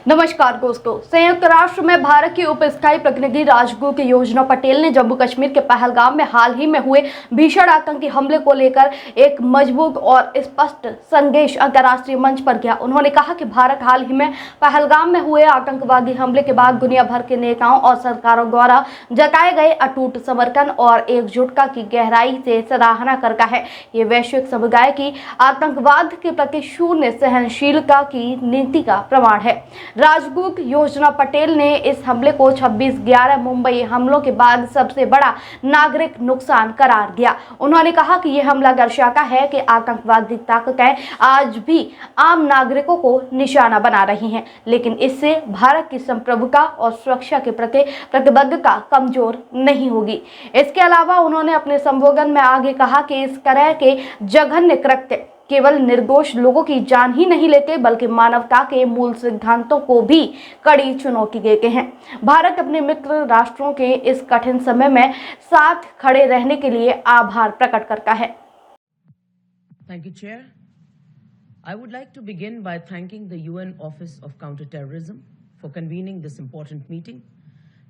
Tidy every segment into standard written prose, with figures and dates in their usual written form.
नमस्कार दोस्तों, संयुक्त राष्ट्र में भारत की उप स्थायी प्रतिनिधि राजगुरु योजना पटेल ने जम्मू कश्मीर के पहलगाम में हाल ही में हुए भीषण आतंकी हमले को लेकर एक मजबूत और स्पष्ट संदेश अंतर्राष्ट्रीय मंच पर किया। उन्होंने कहा कि भारत हाल ही में पहलगाम में हुए आतंकवादी हमले के बाद दुनिया भर के नेताओं और सरकारों द्वारा जताए गए अटूट समर्थन और एकजुटता की गहराई से सराहना करता है। ये वैश्विक समुदाय की आतंकवाद के प्रति शून्य सहनशीलता की नीति का प्रमाण है। राजगुरु योजना पटेल ने इस हमले को 26/11 मुंबई हमलों के बाद सबसे बड़ा नागरिक नुकसान करार दिया। उन्होंने कहा कि यह हमला दर्शाता है कि आतंकवादी ताकतें आज भी आम नागरिकों को निशाना बना रही हैं, लेकिन इससे भारत की संप्रभुता और सुरक्षा के प्रति प्रतिबद्धता कमजोर नहीं होगी। इसके अलावा उन्होंने अपने संबोधन में आगे कहा कि इस तरह के जघन्य कृत्य केवल निर्दोष लोगों की जान ही नहीं लेते, बल्कि मानवता के मूल सिद्धांतों को भी कड़ी चुनौती देते हैं। भारत अपने मित्र राष्ट्रों के इस कठिन समय में साथ खड़े रहने के लिए आभार प्रकट करता है। Thank you, Chair. I would like to begin by thanking the UN Office of Counterterrorism for convening this important meeting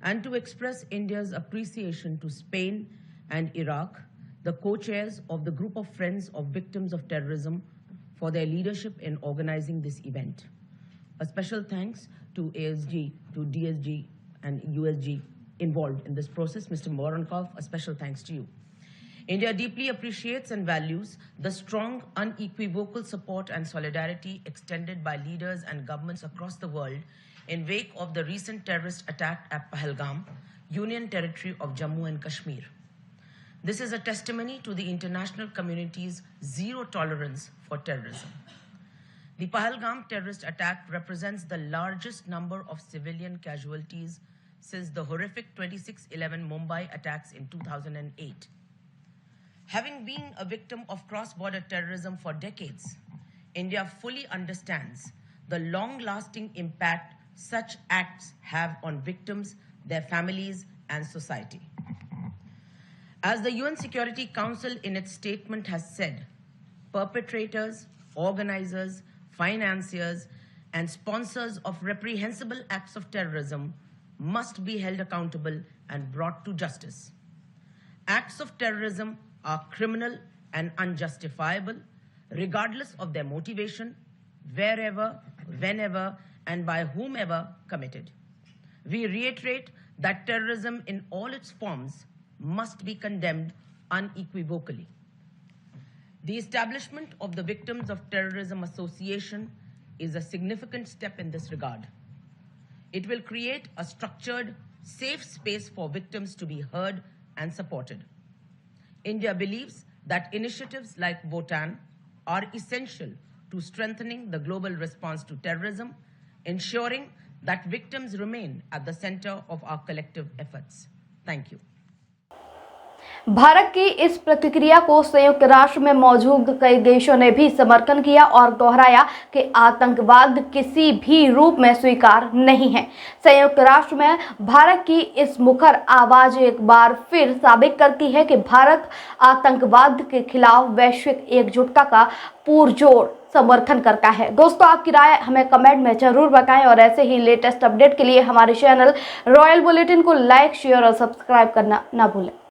and to express India's appreciation to Spain and Iraq, the co-chairs of the Group of Friends of Victims of Terrorism, for their leadership in organizing this event. A special thanks to ASG, to DSG and USG involved in this process. Mr. Voronkov, a special thanks to you. India deeply appreciates and values the strong, unequivocal support and solidarity extended by leaders and governments across the world in wake of the recent terrorist attack at Pahalgam, Union Territory of Jammu and Kashmir. This is a testimony to the international community's zero tolerance for terrorism. The Pahalgam terrorist attack represents the largest number of civilian casualties since the horrific 26/11 Mumbai attacks in 2008. Having been a victim of cross-border terrorism for decades, India fully understands the long-lasting impact such acts have on victims, their families, and society. As the UN Security Council in its statement has said, perpetrators, organizers, financiers, and sponsors of reprehensible acts of terrorism must be held accountable and brought to justice. Acts of terrorism are criminal and unjustifiable, regardless of their motivation, wherever, whenever, and by whomever committed. We reiterate that terrorism in all its forms must be condemned unequivocally. The establishment of the Victims of Terrorism Association is a significant step in this regard. It will create a structured, safe space for victims to be heard and supported. India believes that initiatives like Votan are essential to strengthening the global response to terrorism, ensuring that victims remain at the center of our collective efforts. Thank you. Bharat की इस प्रतिक्रिया को संयुक्त राष्ट्र में मौजूद कई देशों ने भी समर्थन किया और दोहराया कि आतंकवाद किसी भी रूप में स्वीकार नहीं है। संयुक्त राष्ट्र में भारत की इस मुखर आवाज एक बार फिर साबित करती है कि भारत आतंकवाद के खिलाफ वैश्विक एकजुटता का पुरजोर समर्थन करता है। दोस्तों, आपकी राय हमें कमेंट में जरूर बताएं और ऐसे ही लेटेस्ट अपडेट के लिए हमारे चैनल रॉयल बुलेटिन को लाइक, शेयर और सब्सक्राइब करना ना भूलें।